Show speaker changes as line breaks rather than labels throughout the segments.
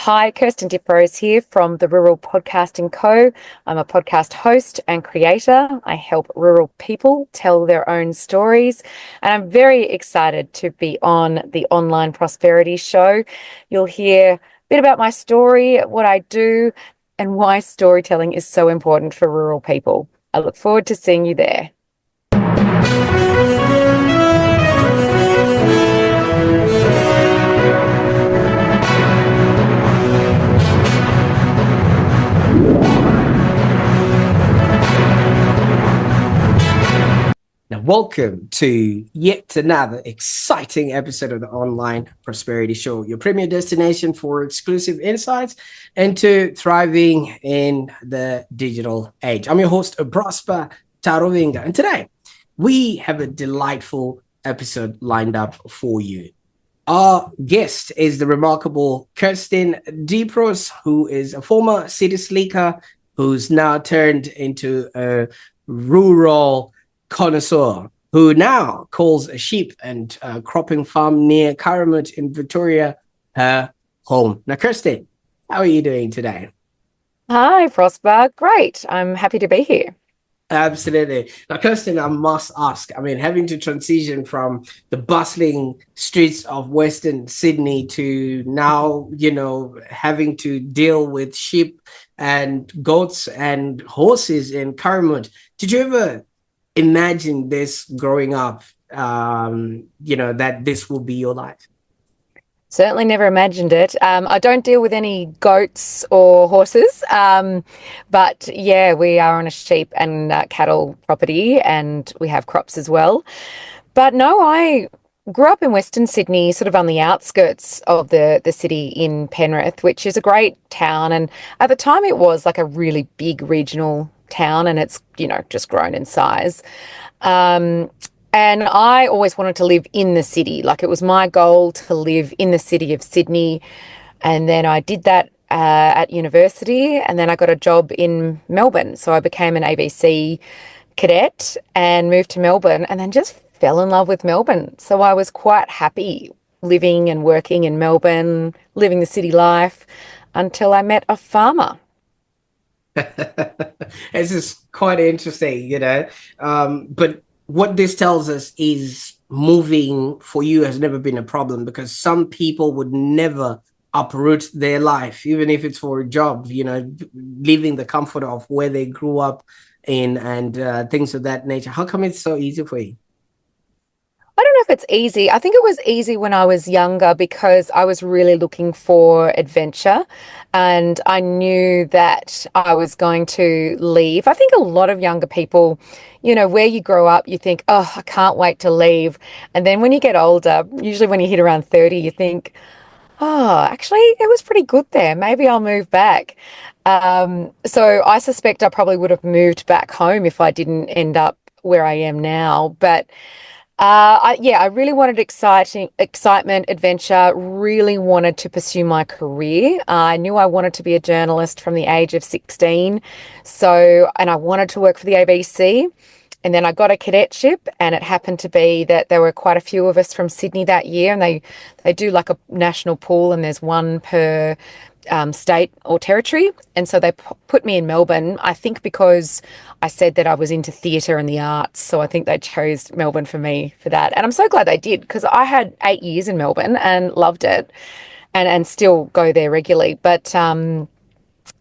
Hi, Kirsten Diprose here from the Rural Podcasting Co. I'm a podcast host and creator. I help rural people tell their own stories, and I'm very excited to be on the Online Prosperity Show. You'll hear a bit about my story, what I do, and why storytelling is so important for rural people. I look forward to seeing you there.
Now, welcome to yet another exciting episode of the Online Prosperity Show, your premier destination for exclusive insights into thriving in the digital age. I'm your host, Prosper Taruvinga, and today we have a delightful episode lined up for you. Our guest is the remarkable Kirsten Diprose, who is a former city slicker who's now turned into a rural connoisseur who now calls a sheep and cropping farm near Caramut in Victoria her home. Now, Kirsten, how are you doing today?
Hi, Prosper. Great. I'm happy to be here.
Absolutely. Now, Kirsten, I must ask, having to transition from the bustling streets of Western Sydney to now, having to deal with sheep and goats and horses in Caramut. Did you ever imagine this growing up, that this will be your life?
Certainly never imagined it. I don't deal with any goats or horses, but yeah, we are on a sheep and cattle property, and we have crops as well. But no, I grew up in Western Sydney, sort of on the outskirts of the city in Penrith, which is a great town. And at the time it was like a really big regional town, and it's, just grown in size. And I always wanted to live in the city. Like, it was my goal to live in the city of Sydney. And then I did that at university, and then I got a job in Melbourne. So I became an ABC cadet and moved to Melbourne, and then just fell in love with Melbourne. So I was quite happy living and working in Melbourne, living the city life, until I met a farmer.
This is quite interesting, but what this tells us is moving for you has never been a problem, because some people would never uproot their life, even if it's for a job, leaving the comfort of where they grew up in and things of that nature. How come it's so easy for you?
I don't know if it's easy. I think it was easy when I was younger because I was really looking for adventure, and I knew that I was going to leave. I think a lot of younger people, where you grow up, you think, oh, I can't wait to leave. And then when you get older, usually when you hit around 30, you think, oh, actually, it was pretty good there. Maybe I'll move back. So I suspect I probably would have moved back home if I didn't end up where I am now. But I really wanted excitement, adventure, really wanted to pursue my career. I knew I wanted to be a journalist from the age of 16. And I wanted to work for the ABC. And then I got a cadetship, and it happened to be that there were quite a few of us from Sydney that year, and they do like a national pool, and there's one per state or territory. And so they put me in Melbourne, I think because I said that I was into theatre and the arts. So I think they chose Melbourne for me for that. And I'm so glad they did, because I had 8 years in Melbourne and loved it, and still go there regularly. But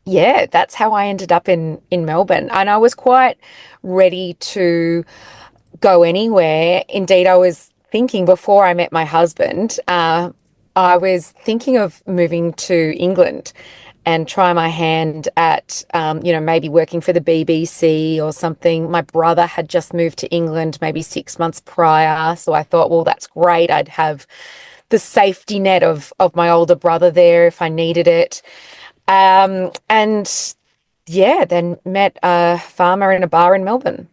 yeah, that's how I ended up in Melbourne. And I was quite ready to go anywhere. Indeed, I was thinking before I met my husband, I was thinking of moving to England and try my hand at, maybe working for the BBC or something. My brother had just moved to England maybe 6 months prior. So I thought, well, that's great. I'd have the safety net of my older brother there if I needed it. And yeah, then met a farmer in a bar in Melbourne.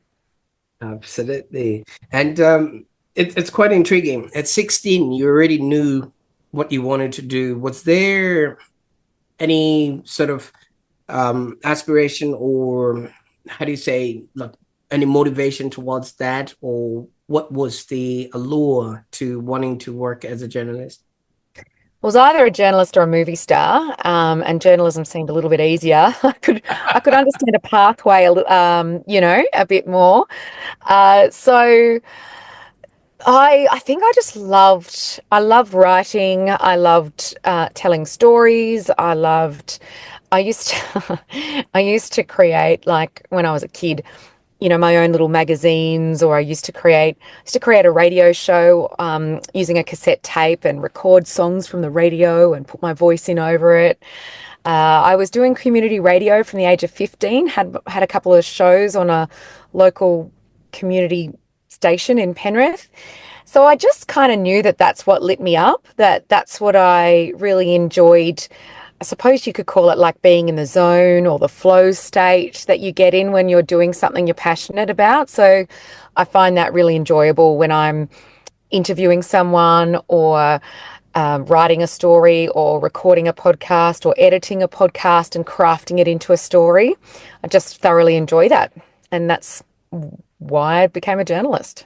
Absolutely. And it's quite intriguing. At 16, you already knew what you wanted to do. Was there any sort of aspiration, or how do you say, like, any motivation towards that? Or what was the allure to wanting to work as a journalist?
was either a journalist or a movie star, and journalism seemed a little bit easier. I could understand a pathway, a bit more. So I think I loved writing. I loved telling stories. I used to I used to create, like when I was a kid, my own little magazines, or I used to create a radio show using a cassette tape and record songs from the radio and put my voice in over it. I was doing community radio from the age of 15, had a couple of shows on a local community station in Penrith. So I just kind of knew that that's what lit me up, that's what I really enjoyed. I suppose you could call it like being in the zone or the flow state that you get in when you're doing something you're passionate about. So I find that really enjoyable when I'm interviewing someone, or writing a story, or recording a podcast, or editing a podcast and crafting it into a story. I just thoroughly enjoy that. And that's why I became a journalist.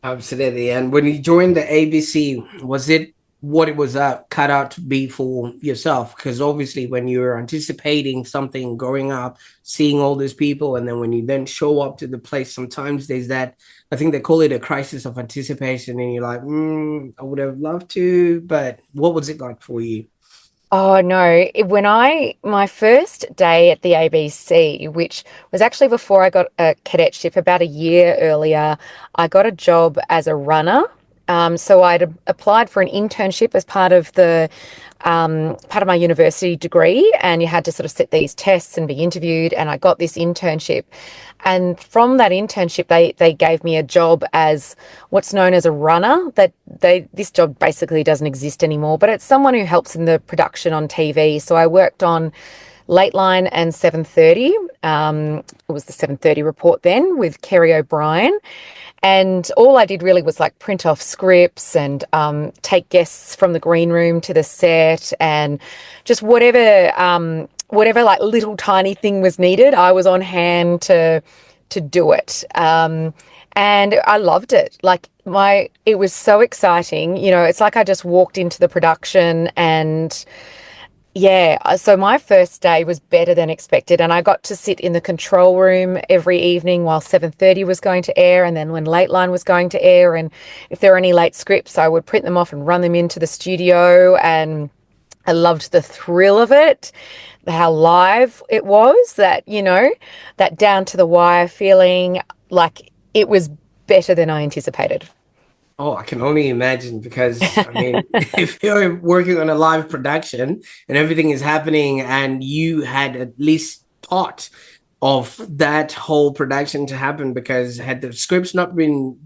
Absolutely. And when you joined the ABC, was it what it was cut out to be for yourself? Because obviously, when you're anticipating something growing up, seeing all these people, and then when you then show up to the place, sometimes there's that, I think they call it a crisis of anticipation. And you're like, I would have loved to, but what was it like for you?
Oh no, my first day at the ABC, which was actually before I got a cadetship about a year earlier, I got a job as a runner. So I'd applied for an internship as part of my university degree, and you had to sort of sit these tests and be interviewed, and I got this internship. And from that internship, they gave me a job as what's known as a runner. This job basically doesn't exist anymore, but it's someone who helps in the production on TV. So I worked on Late Line and 7:30. It was the 7:30 report then with Kerry O'Brien. And all I did really was like print off scripts and take guests from the green room to the set, and just whatever like little tiny thing was needed, I was on hand to do it. And I loved it. It was so exciting. It's like I just walked into the production, and yeah, so my first day was better than expected, and I got to sit in the control room every evening while 7:30 was going to air, and then when Late Line was going to air, and if there were any late scripts, I would print them off and run them into the studio, and I loved the thrill of it, how live it was, that down to the wire feeling. Like, it was better than I anticipated.
Oh, I can only imagine because I mean, if you're working on a live production and everything is happening and you had at least thought of that whole production to happen, because had the scripts not been,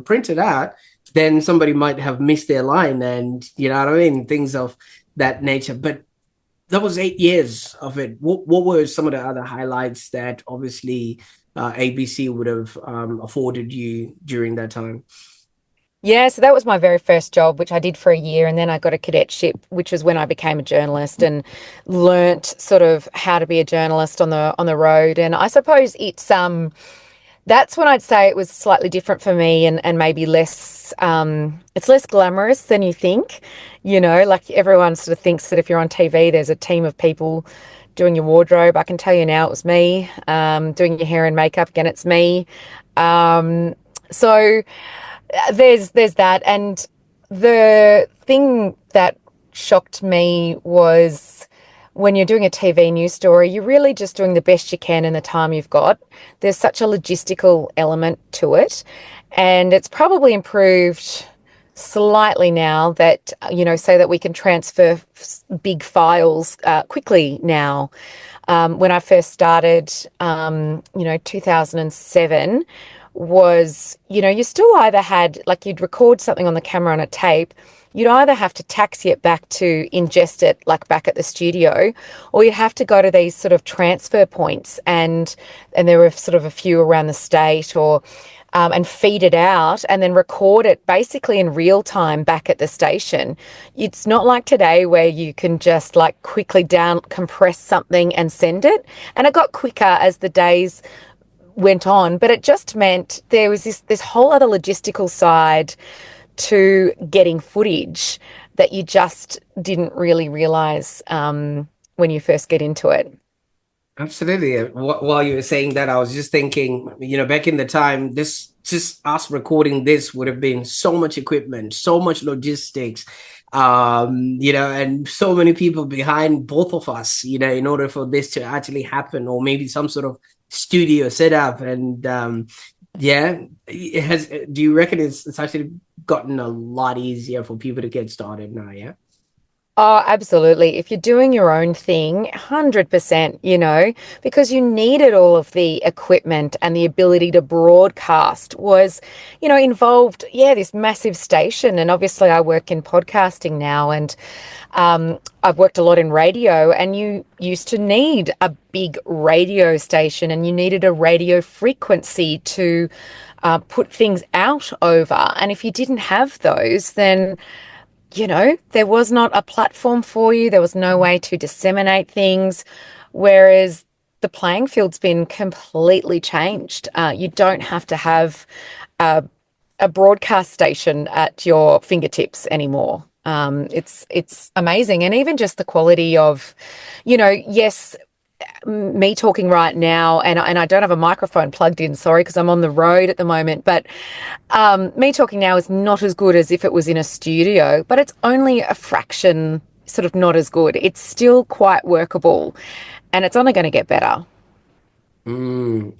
printed out, then somebody might have missed their line, and you know what I mean, things of that nature. But that was 8 years of it. What were some of the other highlights that obviously ABC would have afforded you during that time?
Yeah, so that was my very first job, which I did for a year, and then I got a cadetship, which was when I became a journalist and learnt sort of how to be a journalist on the road. And I suppose that's when I'd say it was slightly different for me, and maybe it's less glamorous than you think. Like everyone sort of thinks that if you're on TV, there's a team of people doing your wardrobe. I can tell you now it was me. Doing your hair and makeup, again, it's me. So there's that. And the thing that shocked me was, when you're doing a TV news story, you're really just doing the best you can in the time you've got. There's such a logistical element to it, and it's probably improved slightly now that, so that we can transfer big files quickly now. When I first started, 2007 was, you still either had, like, you'd record something on the camera on a tape, you'd either have to taxi it back to ingest it, like back at the studio, or you'd have to go to these sort of transfer points, and there were sort of a few around the state, or and feed it out and then record it basically in real time back at the station. It's not like today where you can just like quickly down compress something and send it. And it got quicker as the days went on, but it just meant there was this whole other logistical side to getting footage. that you just didn't really realize when you first get into it.
Absolutely. While you were saying that, I was just thinking, back in the time, this just us recording this would have been so much equipment, so much logistics, and so many people behind both of us, in order for this to actually happen, or maybe some sort of studio setup. And yeah, do you reckon it's actually gotten a lot easier for people to get started now? Yeah.
Oh, absolutely. If you're doing your own thing, 100%, because you needed all of the equipment and the ability to broadcast was, involved, yeah, this massive station. And obviously, I work in podcasting now, and I've worked a lot in radio, and you used to need a big radio station and you needed a radio frequency to put things out over. And if you didn't have those, then there was not a platform for you. There was no way to disseminate things. Whereas the playing field's been completely changed. You don't have to have a broadcast station at your fingertips anymore. It's amazing. And even just the quality of, yes, me talking right now, and I don't have a microphone plugged in, sorry, because I'm on the road at the moment, but me talking now is not as good as if it was in a studio, but it's only a fraction, sort of not as good. It's still quite workable, and it's only going to get better.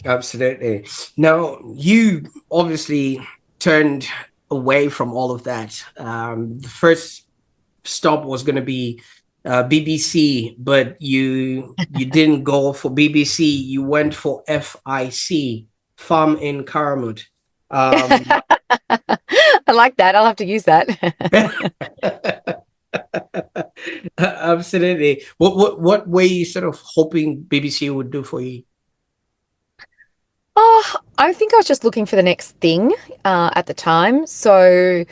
Absolutely. Now, you obviously turned away from all of that. The first stop was going to be BBC, but you didn't go for BBC. You went for FIC, Farm in Karamut.
I like that. I'll have to use that.
Absolutely. What were you sort of hoping BBC would do for you?
Oh, I think I was just looking for the next thing at the time. So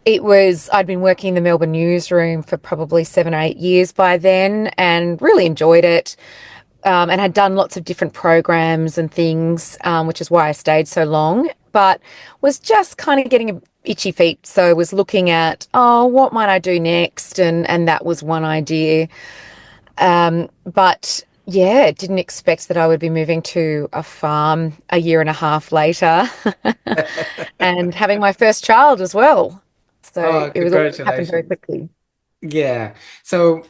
I'd been working in the Melbourne newsroom for probably 7 or 8 years by then and really enjoyed it, and had done lots of different programs and things, which is why I stayed so long, but was just kind of getting itchy feet. So was looking at, oh, what might I do next? And that was one idea. But yeah, didn't expect that I would be moving to a farm a year and a half later and having my first child as well. So
Oh,
it was all happened very
congratulations.
quickly.
Yeah. So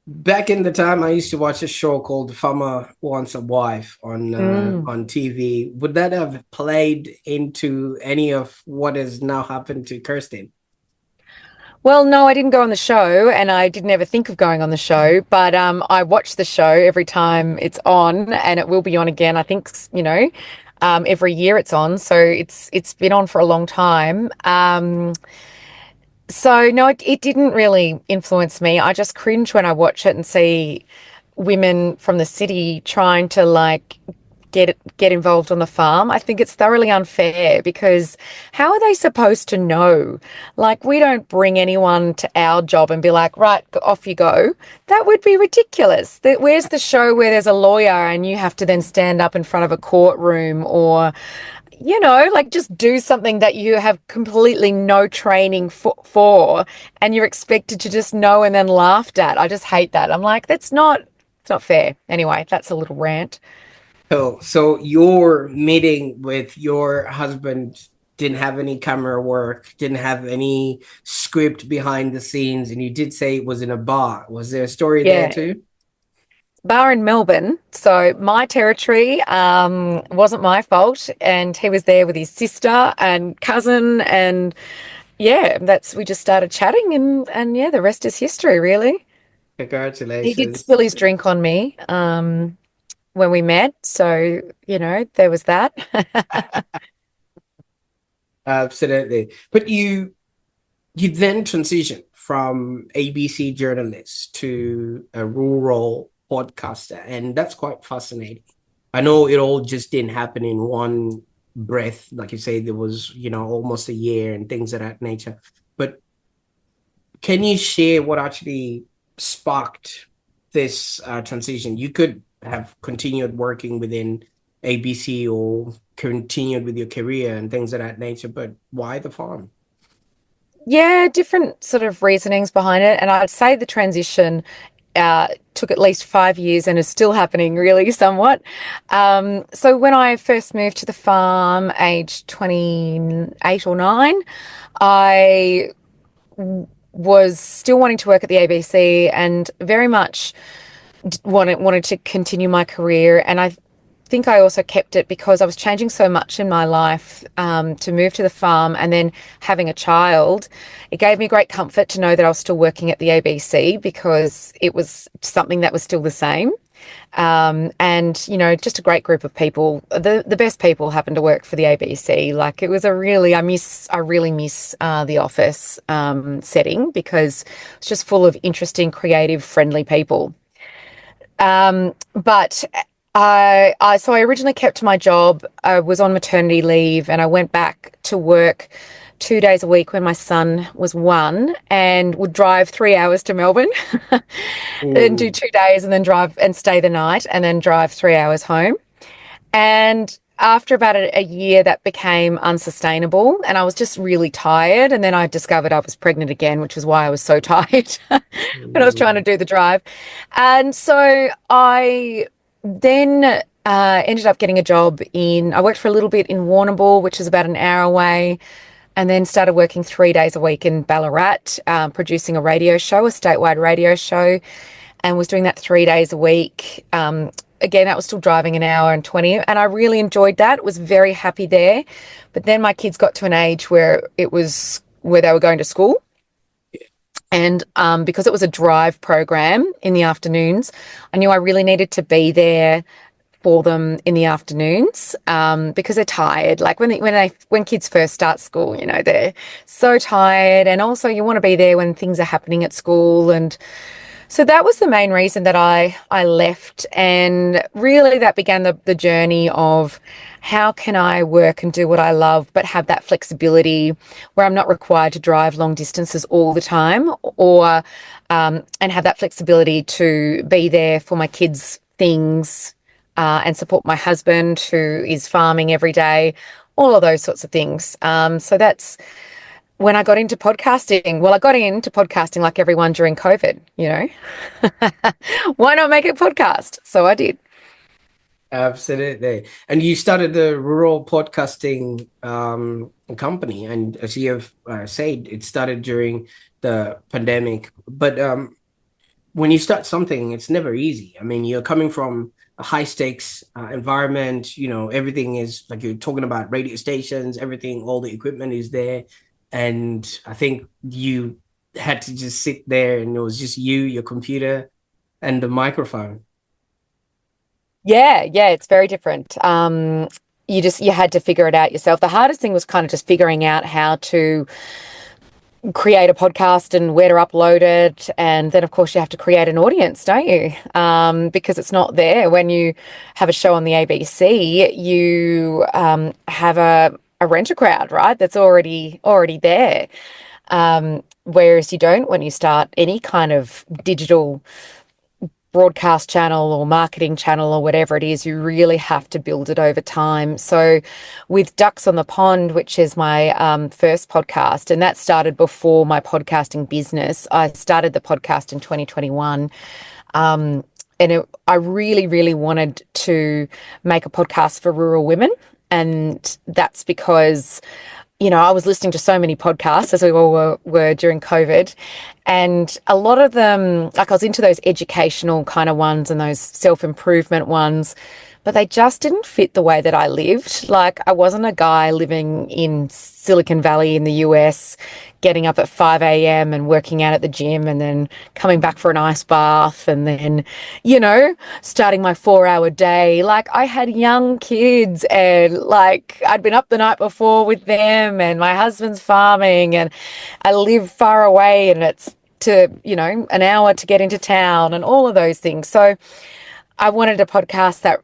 back in the time, I used to watch a show called Farmer Wants a Wife
Mm.
on TV. Would that have played into any of what has now happened to Kirsten?
Well, no, I didn't go on the show, and I didn't ever think of going on the show, but I watch the show every time it's on, and it will be on again. I think, every year it's on, so it's been on for a long time. So no, it didn't really influence me. I just cringe when I watch it and see women from the city trying to like get involved on the farm. I think it's thoroughly unfair because how are they supposed to know? Like we don't bring anyone to our job and be like, right, off you go. That would be ridiculous. Where's the show where there's a lawyer and you have to then stand up in front of a courtroom or like just do something that you have completely no training for and you're expected to just know and then laughed at. I just hate that. I'm like, it's not fair. Anyway, that's a little rant.
So your meeting with your husband didn't have any camera work, didn't have any script behind the scenes, and you did say it was in a bar. Was there a story there
Yeah.
too?
Bar in Melbourne. So my territory wasn't my fault. And he was there with his sister and cousin. And yeah, we just started chatting and yeah, the rest is history, really. He did spill
Congratulations.
his drink on me when we met. So, there was that.
Absolutely. But you then transitioned from ABC journalist to a rural podcaster, and that's quite fascinating. I know it all just didn't happen in one breath, like you say, there was, almost a year and things of that nature. But can you share what actually sparked this transition? You could have continued working within ABC or continued with your career and things of that nature, but why the farm?
Yeah, different sort of reasonings behind it. And I'd say the transition took at least 5 years and is still happening really somewhat. So when I first moved to the farm, age 28 or 9, I was still wanting to work at the ABC and very much wanted to continue my career. And I think I also kept it because I was changing so much in my life, to move to the farm and then having a child. It gave me great comfort to know that I was still working at the ABC because it was something that was still the same. And just a great group of people. The best people happened to work for the ABC. Like it was I really miss the office setting because it's just full of interesting, creative, friendly people. But so I originally kept my job. I was on maternity leave and I went back to work 2 days a week when my son was 1 and would drive 3 hours to Melbourne and do
Mm,
2 days and then drive and stay the night and then drive 3 hours home. And after about a year, that became unsustainable and I was just really tired. And then I discovered I was pregnant again, which was why I was so tired when I was trying to
mm,
do the drive. And so I then ended up getting a job I worked for a little bit in Warrnambool, which is about an hour away, and then started working 3 days a week in Ballarat, producing a radio show, a statewide radio show, and was doing that 3 days a week. Again, that was still driving an hour and 20, and I really enjoyed that. Was very happy there. But then my kids got to an age where they were going to school. And because it was a drive program in the afternoons, I knew I really needed to be there for them in the afternoons, because they're tired. Like when kids first start school, they're so tired, and also you want to be there when things are happening at school. And so that was the main reason that I left, and really that began the journey of how can I work and do what I love, but have that flexibility where I'm not required to drive long distances all the time, or and have that flexibility to be there for my kids' things, and support my husband who is farming every day, all of those sorts of things. So that's when I got into podcasting. Well, I got into podcasting like everyone during COVID. Why not make a podcast? So I did.
absolutely. And you started the rural podcasting company, and as you have said, it started during the pandemic. But when you start something, it's never easy. I mean, you're coming from a high stakes environment. Everything is like you're talking about radio stations, everything, all the equipment is there. And I think you had to just sit there and it was just you, your computer, and the microphone.
Yeah, yeah, it's very different. You had to figure it out yourself. The hardest thing was kind of just figuring out how to create a podcast and where to upload it. And then, of course, you have to create an audience, don't you? Because it's not there. When you have a show on the ABC, you have a renter crowd, right? That's already there. Whereas you don't when you start any kind of digital broadcast channel or marketing channel or whatever it is. You really have to build it over time. So with Ducks on the Pond, which is my first podcast, and that started before my podcasting business. I started the podcast in 2021. I really, really wanted to make a podcast for rural women. And that's because I was listening to so many podcasts, as we all were during COVID. And a lot of them, like I was into those educational kind of ones and those self-improvement ones, but they just didn't fit the way that I lived. Like I wasn't a guy living in Silicon Valley in the US, getting up at 5 a.m. and working out at the gym and then coming back for an ice bath and then, starting my 4 hour day. Like I had young kids and like I'd been up the night before with them and my husband's farming and I live far away and it's an hour to get into town and all of those things. So I wanted a podcast that,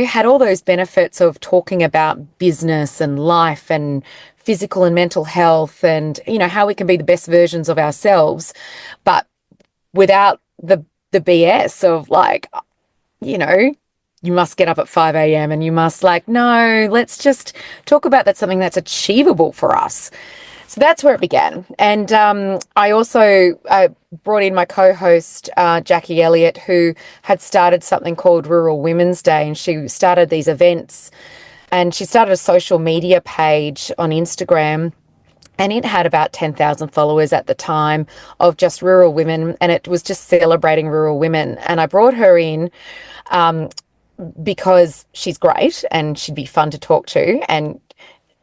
had all those benefits of talking about business and life and physical and mental health and, how we can be the best versions of ourselves, but without the BS of like, you know, you must get up at 5 a.m. and you must no, let's just talk about that something that's achievable for us. So that's where it began. And I also brought in my co-host, Jackie Elliott, who had started something called Rural Women's Day. And she started these events, and she started a social media page on Instagram. And it had about 10,000 followers at the time of just rural women. And it was just celebrating rural women. And I brought her in because she's great and she'd be fun to talk to. And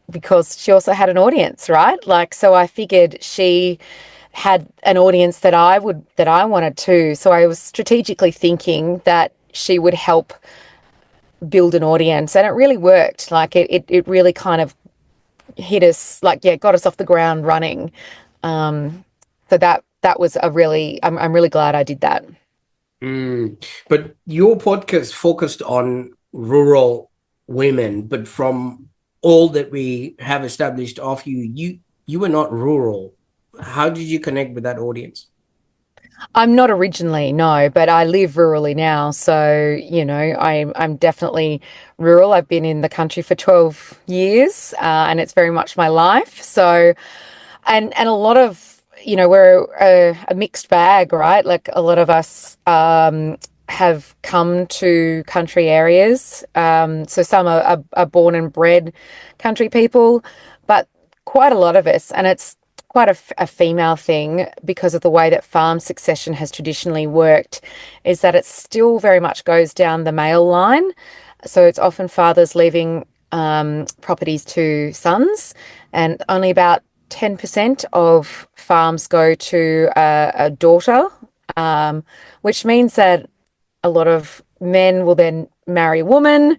because she also had an audience, right? Like, so I figured she had an audience that I wanted to. So I was strategically thinking that she would help build an audience, and it really worked. Like it really kind of hit us, like, yeah, got us off the ground running. So that was a really, I'm really glad I did that.
But your podcast focused on rural women, but from all that we have established of you, you were not rural. How did you connect with that audience?
I'm not originally, no, but I live rurally now. So, I'm definitely rural. I've been in the country for 12 years, and it's very much my life. So, and a lot of, we're a mixed bag, right? Like a lot of us have come to country areas. So some are born and bred country people, but quite a lot of us, and it's quite a female thing because of the way that farm succession has traditionally worked, is that it still very much goes down the male line. So it's often fathers leaving properties to sons, and only about 10% of farms go to a daughter, which means that a lot of men will then marry a woman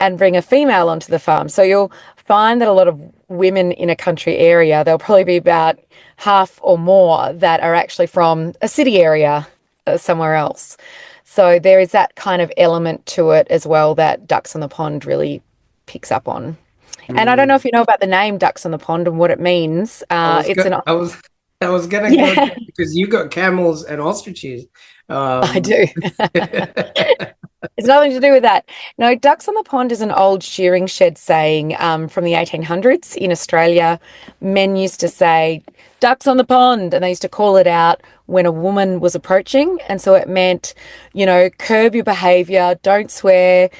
and bring a female onto the farm. So you'll find that a lot of women in a country area, there'll probably be about half or more that are actually from a city area somewhere else. So there is that kind of element to it as well that Ducks on the Pond really picks up on. And I don't know
Mm.
if you know about the name Ducks on the Pond and what it means.
I was
It's
go-
an
I was gonna go
Yeah,
there because you got camels and ostriches.
I
Um,
do. It's nothing to do with that. No, ducks on the pond is an old shearing shed saying from the 1800s in Australia. Men used to say, ducks on the pond, and they used to call it out when a woman was approaching. And so it meant, curb your behavior, don't swear,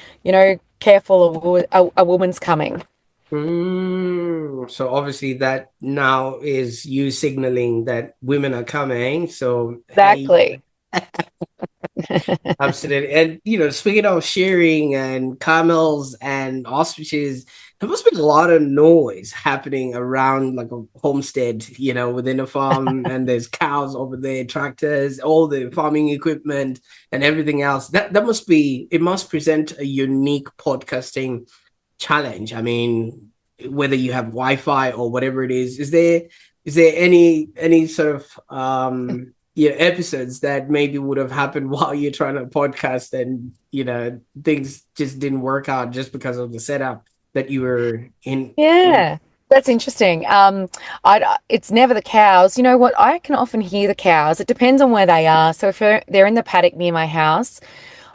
careful, a woman's coming.
so obviously that now is you signaling that women are coming. So hey,
Exactly.
absolutely. And speaking of shearing and camels and ostriches, there must be a lot of noise happening around like a homestead, within a farm, and there's cows over there, tractors, all the farming equipment and everything else. That must be, it must present a unique podcasting challenge. I mean, whether you have Wi-Fi or whatever it is there any sort of episodes that maybe would have happened while you're trying to podcast, and things just didn't work out just because of the setup that you were in.
Yeah, that's interesting. It's never the cows. You know what? I can often hear the cows. It depends on where they are. So if they're in the paddock near my house,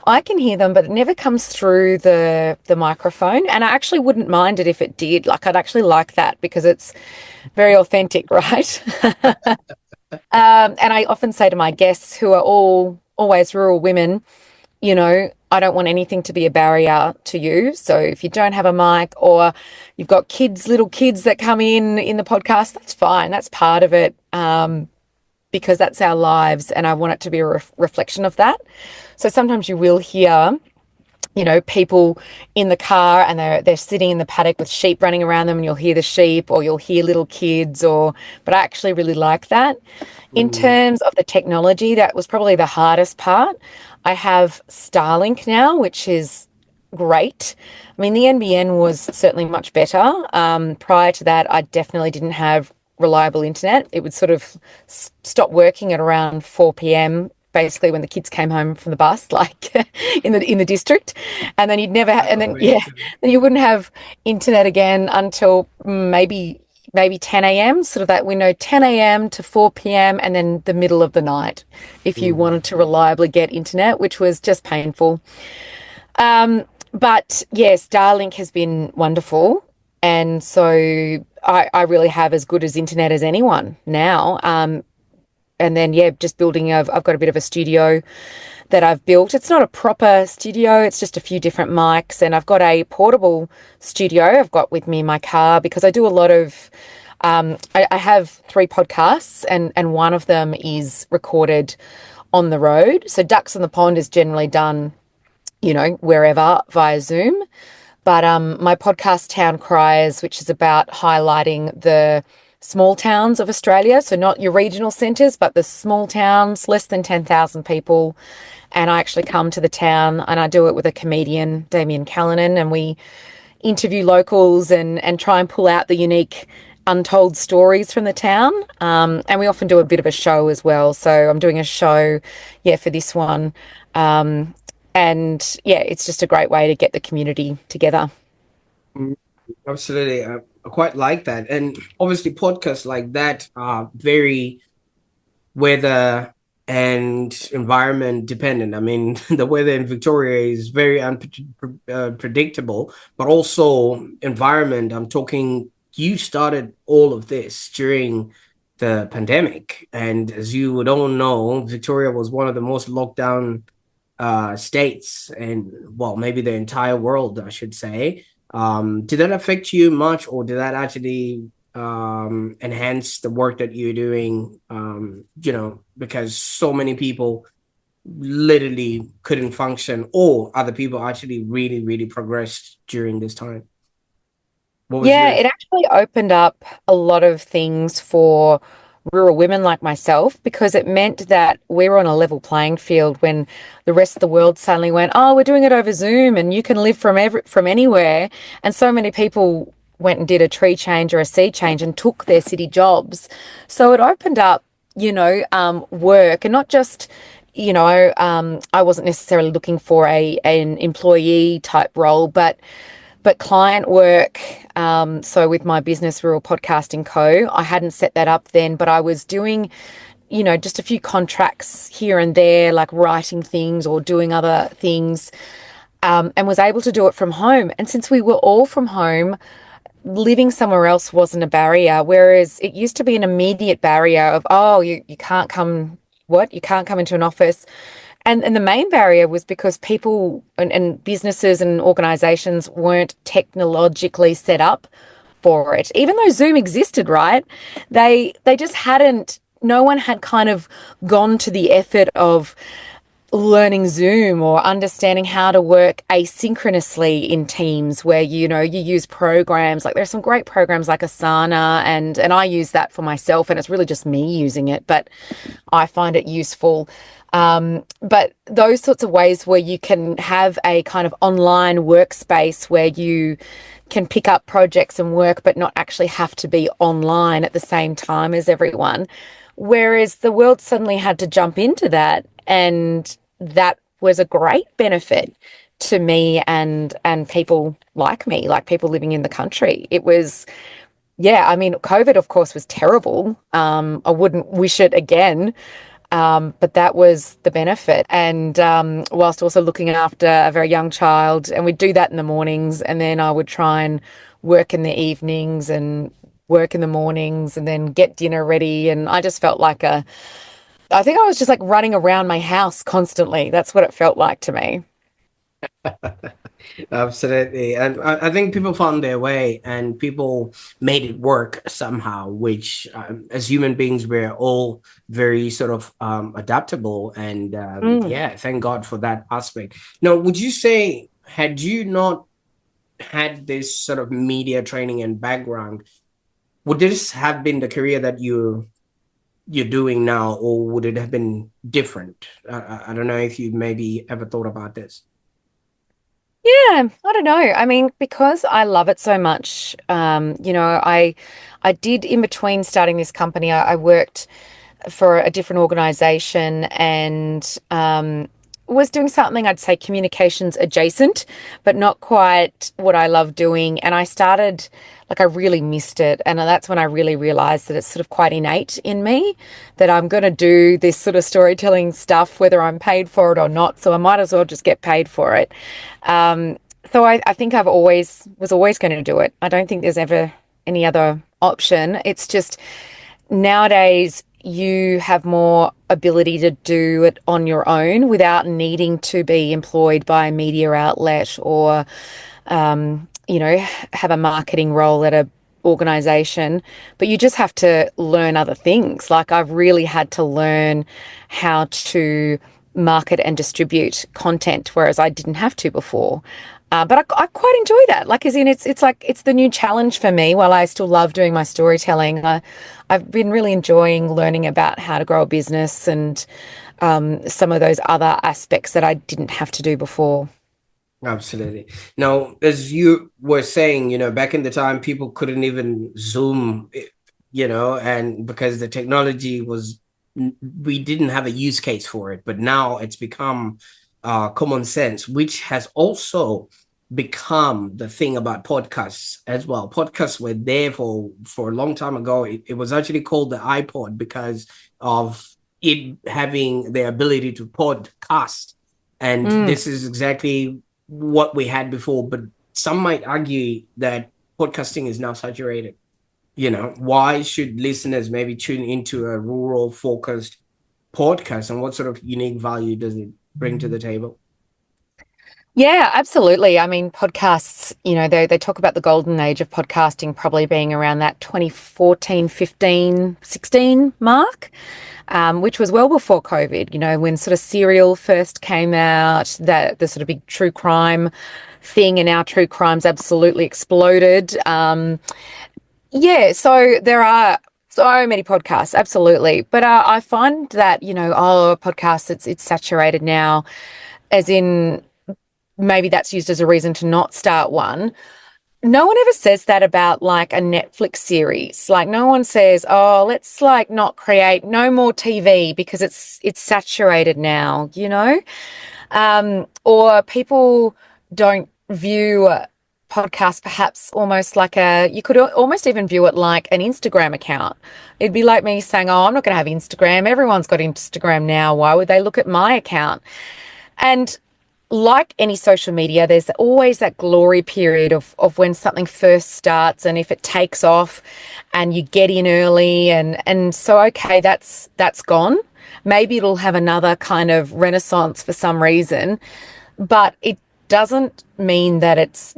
I can hear them, but it never comes through the microphone. And I actually wouldn't mind it if it did. Like I'd actually like that because it's very authentic, right? And I often say to my guests, who are all always rural women, I don't want anything to be a barrier to you. So if you don't have a mic or you've got kids, little kids that come in the podcast, that's fine. That's part of it, because that's our lives, and I want it to be a reflection of that. So sometimes you will hear, people in the car and they're sitting in the paddock with sheep running around them, and you'll hear the sheep or you'll hear little kids, but I actually really like that. In
Mm.
terms of the technology, that was probably the hardest part. I have Starlink now, which is great. I mean, the NBN was certainly much better. Prior to that, I definitely didn't have reliable internet. It would sort of stop working at around 4 p.m. Basically, when the kids came home from the bus, like in the district, and then you'd never, and
Oh,
then yeah,
makes sense.
then you wouldn't have internet again until maybe 10 a.m., sort of that window, 10 a.m. to 4 p.m., and then the middle of the night, if you
Mm.
wanted to reliably get internet, which was just painful. But yes, Starlink has been wonderful. And so I really have as good as internet as anyone now. And then, yeah, just building, I've got a bit of a studio that I've built. It's not a proper studio, it's just a few different mics. And I've got a portable studio I've got with me in my car because I do a lot of, I have three podcasts and one of them is recorded on the road. So Ducks on the Pond is generally done, wherever via Zoom. But my podcast, TownCriers, which is about highlighting the small towns of Australia, so not your regional centres, but the small towns, less than 10,000 people. And I actually come to the town and I do it with a comedian, Damien Callanan, and we interview locals and try and pull out the unique untold stories from the town. And we often do a bit of a show as well. So I'm doing a show, yeah, for this one. Um, and yeah, it's just a great way to get the community together.
Mm, absolutely. I quite like that. And obviously, podcasts like that are very weather and environment dependent. I mean, the weather in Victoria is very unpredictable, but also environment. I'm talking, you started all of this during the pandemic. And as you would all know, Victoria was one of the most locked down states, and well, maybe the entire world, I should say. Did that affect you much, or did that actually enhance the work that you're doing? Because so many people literally couldn't function, or other people actually really, really progressed during this time. What was
Yeah,
your
it actually opened up a lot of things for rural women like myself because it meant that we were on a level playing field when the rest of the world suddenly went, "Oh, we're doing it over Zoom and you can live from anywhere." And so many people went and did a tree change or a sea change and took their city jobs. So it opened up, work and not just, I wasn't necessarily looking for an employee type role, but client work. So with my business, Rural Podcasting Co., I hadn't set that up then, but I was doing, just a few contracts here and there, like writing things or doing other things, and was able to do it from home. And since we were all from home, living somewhere else wasn't a barrier, whereas it used to be an immediate barrier of, oh, you can't come, what? You can't come into an office. And the main barrier was because people and businesses and organizations weren't technologically set up for it. Even though Zoom existed, right? They just hadn't, no one had kind of gone to the effort of learning Zoom or understanding how to work asynchronously in teams where you use programs like there's some great programs like Asana and I use that for myself and it's really just me using it, but I find it useful. But those sorts of ways where you can have a kind of online workspace where you can pick up projects and work, but not actually have to be online at the same time as everyone. Whereas the world suddenly had to jump into that, and that was a great benefit to me and people like me, like people living in the country. It was, yeah, I mean, COVID, of course, was terrible. I wouldn't wish it again. But that was the benefit. And whilst also looking after a very young child, and we'd do that in the mornings, and then I would try and work in the evenings and work in the mornings and then get dinner ready. And I just felt like I think I was just like running around my house constantly. That's what it felt like to me.
Absolutely. And I think people found their way and people made it work somehow, which as human beings, we're all very sort of adaptable. And
Mm.
yeah, thank God for that aspect. Now, would you say, had you not had this sort of media training and background, would this have been the career that you're doing now, or would it have been different? I don't know if you maybe ever thought about this.
Yeah, I don't know. I mean, because I love it so much, I did in between starting this company, I worked for a different organization and was doing something I'd say communications adjacent, but not quite what I love doing. And I started, like, I really missed it. And that's when I really realized that it's sort of quite innate in me that I'm going to do this sort of storytelling stuff, whether I'm paid for it or not. So I might as well just get paid for it. So I think I've always was always going to do it. I don't think there's ever any other option. It's just nowadays you have more ability to do it on your own without needing to be employed by a media outlet or have a marketing role at a organization, but you just have to learn other things. Like I've really had to learn how to market and distribute content, whereas I didn't have to before. But I quite enjoy that. Like, as in, it's like it's the new challenge for me. While I still love doing my storytelling, I've been really enjoying learning about how to grow a business and some of those other aspects that I didn't have to do before.
Absolutely. Now, as you were saying, back in the time, people couldn't even Zoom, and because the technology was, we didn't have a use case for it. But now it's become common sense, which has also become the thing about podcasts as well. Podcasts were there for a long time ago. It was actually called the iPod because of it having the ability to podcast. And
Mm.
this is exactly what we had before, but some might argue that podcasting is now saturated. Why should listeners maybe tune into a rural focused podcast, and what sort of unique value does it bring to the table?
Yeah, absolutely. I mean, podcasts, they talk about the golden age of podcasting probably being around that 2014, 15, 16 mark, which was well before COVID, when sort of Serial first came out, that the sort of big true crime thing, and now true crime's absolutely exploded. Yeah, so there are so many podcasts, absolutely. But I find that, podcasts, it's saturated now, as in maybe that's used as a reason to not start one. No one ever says that about like a Netflix series. Like no one says, "Oh, let's like not create no more TV because it's saturated now." Or people don't view podcasts perhaps almost like you could almost even view it like an Instagram account. It'd be like me saying, "Oh, I'm not going to have Instagram. Everyone's got Instagram now. Why would they look at my account?" And like any social media, there's always that glory period of when something first starts and if it takes off and you get in early and so okay, that's gone. Maybe it'll have another kind of renaissance for some reason, but it doesn't mean that it's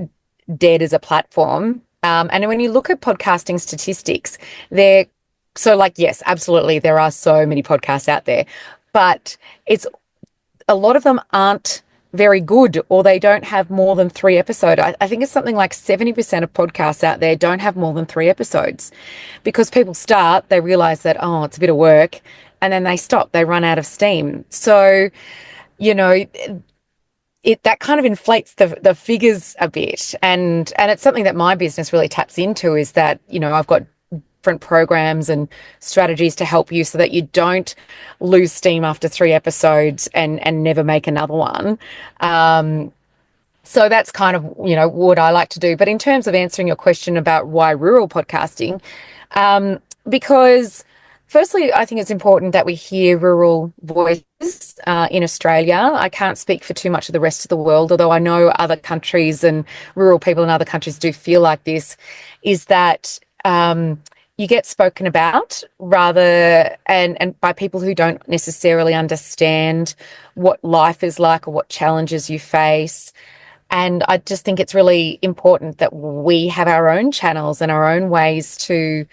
dead as a platform. And when you look at podcasting statistics, they're so like, yes, absolutely, there are so many podcasts out there, but it's a lot of them aren't very good or they don't have more than 3 episodes. I think it's something like 70% of podcasts out there don't have more than 3 episodes because people start, they realize that, oh, it's a bit of work, and then they stop, they run out of steam. So, you know, it that kind of inflates the figures a bit. And it's something that my business really taps into is that, I've got different programs and strategies to help you so that you don't lose steam after 3 episodes and never make another one. So that's kind of, what I like to do. But in terms of answering your question about why rural podcasting, because firstly, I think it's important that we hear rural voices in Australia. I can't speak for too much of the rest of the world, although I know other countries and rural people in other countries do feel like this, is that you get spoken about rather and by people who don't necessarily understand what life is like or what challenges you face. And I just think it's really important that we have our own channels and our own ways to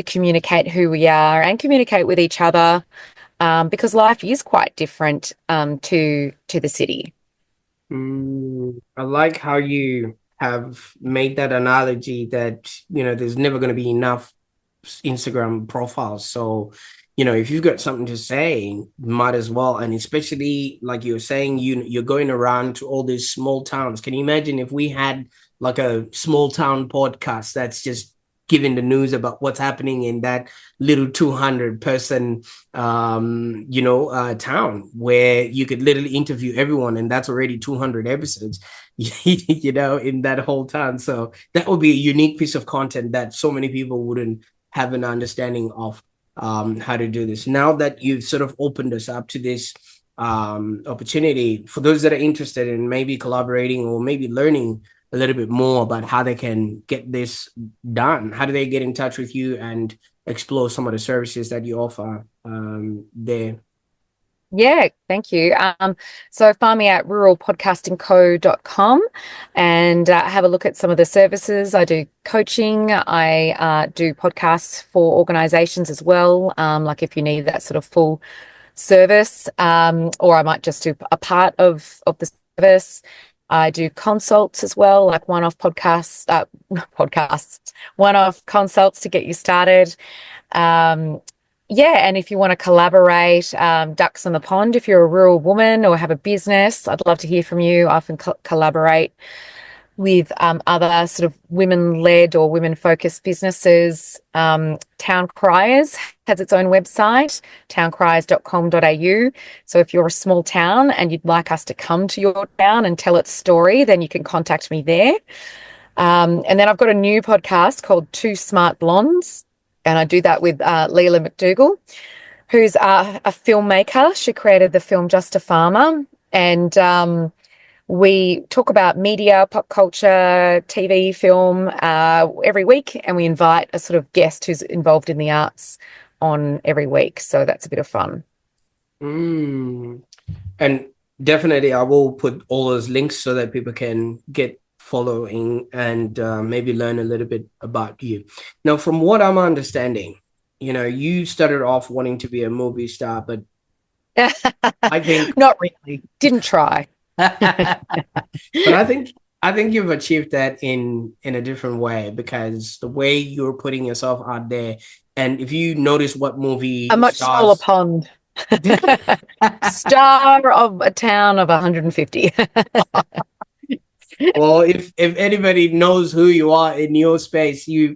communicate who we are and communicate with each other, because life is quite different to the city.
I like how you have made that analogy that, there's never going to be enough Instagram profiles. So, if you've got something to say, might as well. And especially like you were saying, you're going around to all these small towns. Can you imagine if we had like a small town podcast that's just giving the news about what's happening in that little 200 person town where you could literally interview everyone, and that's already 200 episodes in that whole town. So that would be a unique piece of content that so many people wouldn't have an understanding of how to do this. Now that you've sort of opened us up to this, opportunity for those that are interested in maybe collaborating or maybe learning a little bit more about how they can get this done. How do they get in touch with you and explore some of the services that you offer there?
Yeah, thank you. So find me at ruralpodcastingco.com and have a look at some of the services. I do coaching. I do podcasts for organizations as well. Like if you need that sort of full service, or I might just do a part of the service. I do consults as well, like one-off podcasts, podcasts, one-off consults to get you started. Um, yeah, and if you want to collaborate, ducks on the pond, if you're a rural woman or have a business, I'd love to hear from you. I often collaborate with other sort of women-led or women-focused businesses. TownCriers has its own website, towncriers.com.au. So if you're a small town and you'd like us to come to your town and tell its story, then you can contact me there. And then I've got a new podcast called Two Smart Blondes, and I do that with Leila McDougall, who's a filmmaker. She created the film Just a Farmer, and we talk about media, pop culture, TV, film every week, and we invite a sort of guest who's involved in the arts on every week. So that's a bit of fun.
Mm. And definitely, I will put all those links so that people can get following and maybe learn a little bit about you. Now, from what I'm understanding, you started off wanting to be a movie star, but I think
Not really. Didn't try.
but I think you've achieved that in a different way, because the way you're putting yourself out there, and if you notice what
A
movie
much smaller
stars.
pond. Star of a town of 150.
Well, if anybody knows who you are in your space, you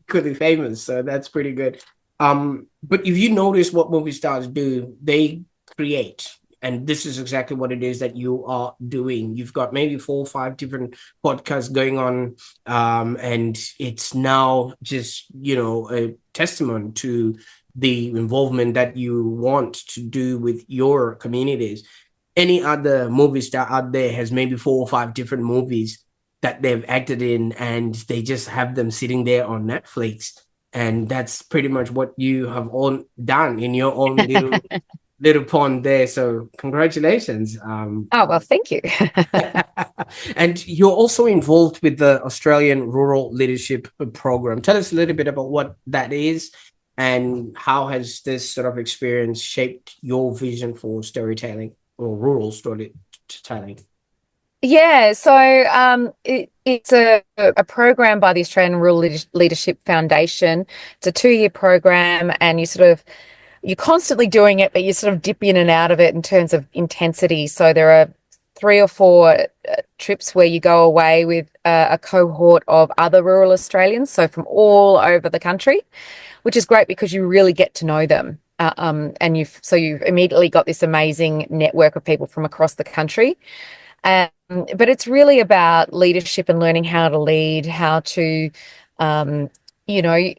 could be famous, so that's pretty good. But if you notice what movie stars do, they create. And this is exactly what it is that you are doing. You've got maybe 4 or 5 different podcasts going on, and it's now just a testament to the involvement that you want to do with your communities. Any other movie star out there has maybe 4 or 5 different movies that they've acted in, and they just have them sitting there on Netflix. And that's pretty much what you have all done in your own little pond there. So congratulations.
Oh, well, thank you.
And you're also involved with the Australian Rural Leadership Program. Tell us a little bit about what that is and how has this sort of experience shaped your vision for storytelling or rural storytelling.
Yeah, so it's a program by the Australian Rural Leadership Foundation. It's a 2-year program, and you're constantly doing it, but you sort of dip in and out of it in terms of intensity. So there are 3 or 4 trips where you go away with a cohort of other rural Australians, so from all over the country, which is great because you really get to know them. And you've immediately got this amazing network of people from across the country. But it's really about leadership and learning how to lead, how to, you know,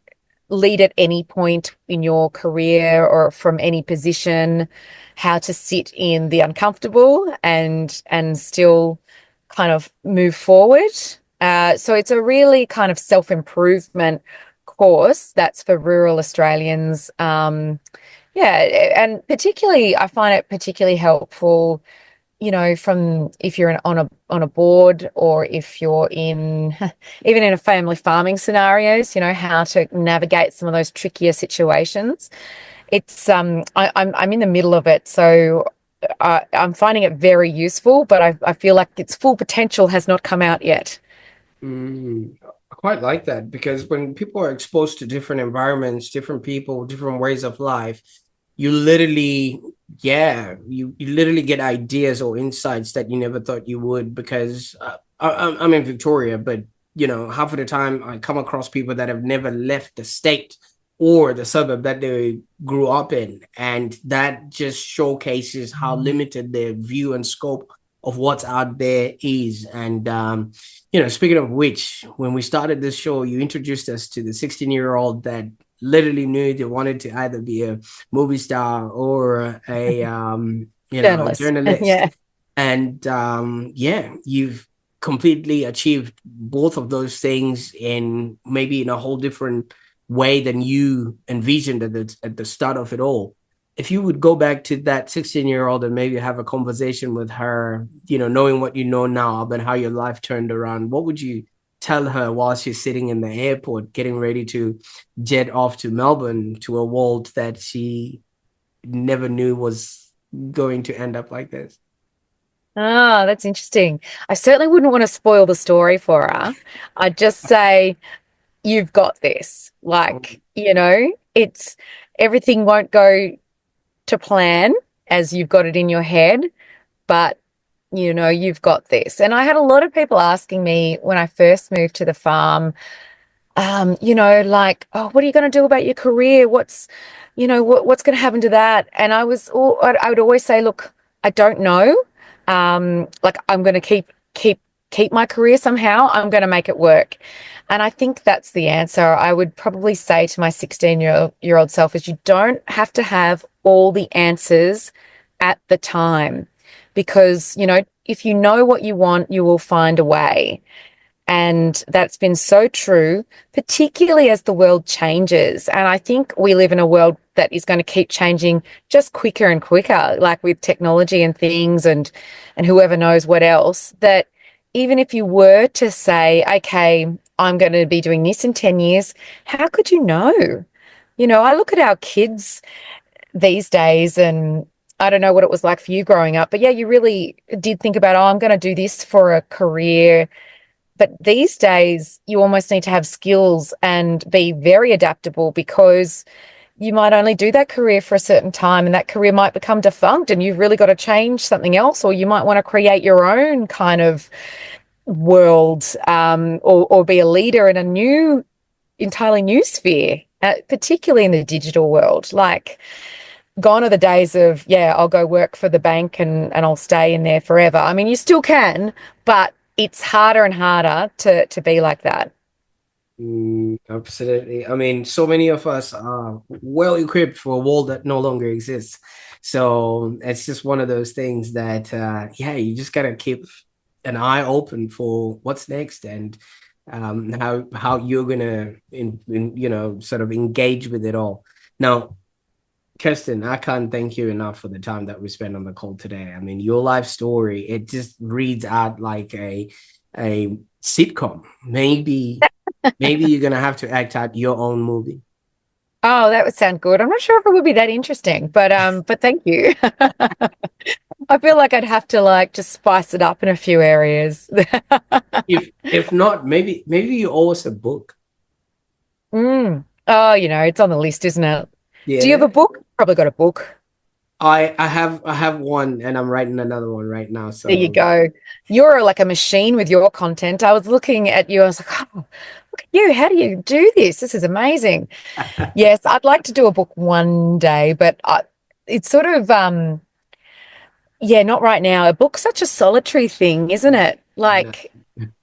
lead at any point in your career or from any position, how to sit in the uncomfortable and still kind of move forward. So it's a really kind of self-improvement course that's for rural Australians. Yeah, and particularly I find it particularly helpful, from if you're on a board, or if you're in even in a family farming scenarios, how to navigate some of those trickier situations. It's I'm in the middle of it, so I'm finding it very useful, but I feel like its full potential has not come out yet.
I quite like that, because when people are exposed to different environments, different people, different ways of life, you literally, you literally get ideas or insights that you never thought you would. Because I'm in Victoria, but half of the time I come across people that have never left the state or the suburb that they grew up in, and that just showcases how limited their view and scope of what's out there is. And speaking of which, when we started this show, you introduced us to the 16-year-old that literally knew they wanted to either be a movie star or a a
Journalist.
journalist.
Yeah.
And yeah, you've completely achieved both of those things in maybe in a whole different way than you envisioned at the start of it all. If you would go back to that 16-year-old and maybe have a conversation with her, knowing what you know now about how your life turned around, what would you tell her while she's sitting in the airport getting ready to jet off to Melbourne, to a world that she never knew was going to end up like this?
Ah, that's interesting. I certainly wouldn't want to spoil the story for her. I'd just say, you've got this. Like, it's everything won't go to plan as you've got it in your head, but you've got this. And I had a lot of people asking me when I first moved to the farm, like, oh, what are you going to do about your career? What's going to happen to that? And I would always say, look, I don't know. Like, I'm going to keep my career somehow. I'm going to make it work. And I think that's the answer. I would probably say to my 16-year-old self is, you don't have to have all the answers at the time, because, if you know what you want, you will find a way. And that's been so true, particularly as the world changes. And I think we live in a world that is going to keep changing just quicker and quicker, like with technology and things and whoever knows what else, that even if you were to say, okay, I'm going to be doing this in 10 years, how could you know? I look at our kids these days, and I don't know what it was like for you growing up, but yeah, you really did think about, oh, I'm going to do this for a career. But these days, you almost need to have skills and be very adaptable, because you might only do that career for a certain time and that career might become defunct and you've really got to change something else, or you might want to create your own kind of world, or be a leader in entirely new sphere, particularly in the digital world. Like, gone are the days of, yeah, I'll go work for the bank and I'll stay in there forever. I mean, you still can, but it's harder and harder to be like that.
Absolutely. I mean, so many of us are well equipped for a world that no longer exists. So it's just one of those things that, yeah, you just gotta keep an eye open for what's next, and how you're gonna sort of engage with it all. Now, Kirsten, I can't thank you enough for the time that we spent on the call today. I mean, your life story, it just reads out like a sitcom. Maybe you're gonna have to act out your own movie.
Oh, that would sound good. I'm not sure if it would be that interesting, but thank you. I feel like I'd have to like just spice it up in a few areas.
If not, maybe you owe us a book.
Oh, it's on the list, isn't it? Do you have a
Yeah.
book? Probably got a book.
I have one, and I'm writing another one right now.
There you
So
go. You're like a machine with your content. I was looking at you. I was like, oh, look at you. How do you do this? This is amazing. Yes, I'd like to do a book one day, but it's sort of, yeah, not right now. A book's such a solitary thing, isn't it?
no.
Like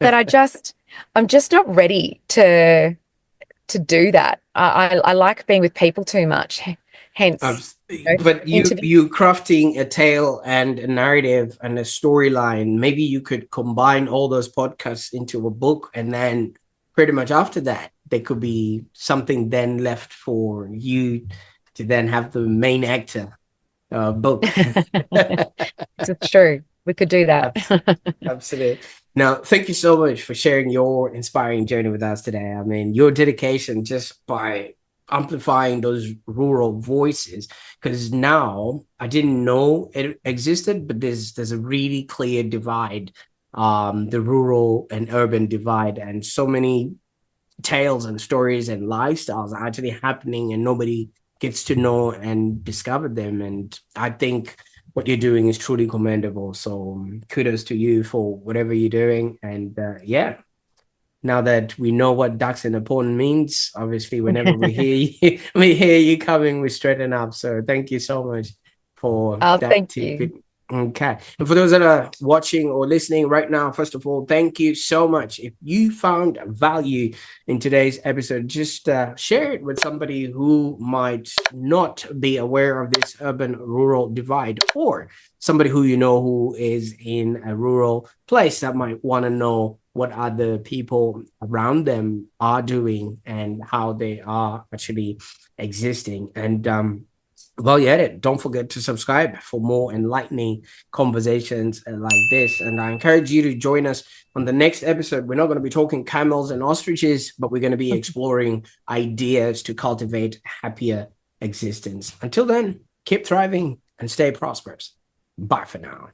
that I'm just not ready to do that. I like being with people too much.
Um,
Hence,
but you
interview.
you crafting a tale and a narrative and a storyline. Maybe you could combine all those podcasts into a book, and then pretty much after that, there could be something then left for you to then have the main actor book.
It's true. We could do that.
Absolutely. Now, thank you so much for sharing your inspiring journey with us today. I mean, your dedication just by amplifying those rural voices, because now I didn't know it existed, but there's a really clear divide, the rural and urban divide, and so many tales and stories and lifestyles are actually happening and nobody gets to know and discover them. And I think what you're doing is truly commendable. So kudos to you for whatever you're doing. And yeah, now that we know what ducks in a pond means, obviously, whenever we hear you, we hear you coming, we straighten up. So thank you so much for
Oh,
that
thank
tidbit.
you.
Okay. And for those that are watching or listening right now, first of all, thank you so much. If you found value in today's episode, just share it with somebody who might not be aware of this urban rural divide, or somebody who you know who is in a rural place that might want to know what other people around them are doing and how they are actually existing. And well, you had it. Don't forget to subscribe for more enlightening conversations like this. And I encourage you to join us on the next episode. We're not going to be talking camels and ostriches, but we're going to be exploring ideas to cultivate happier existence. Until then, keep thriving and stay prosperous. Bye for now.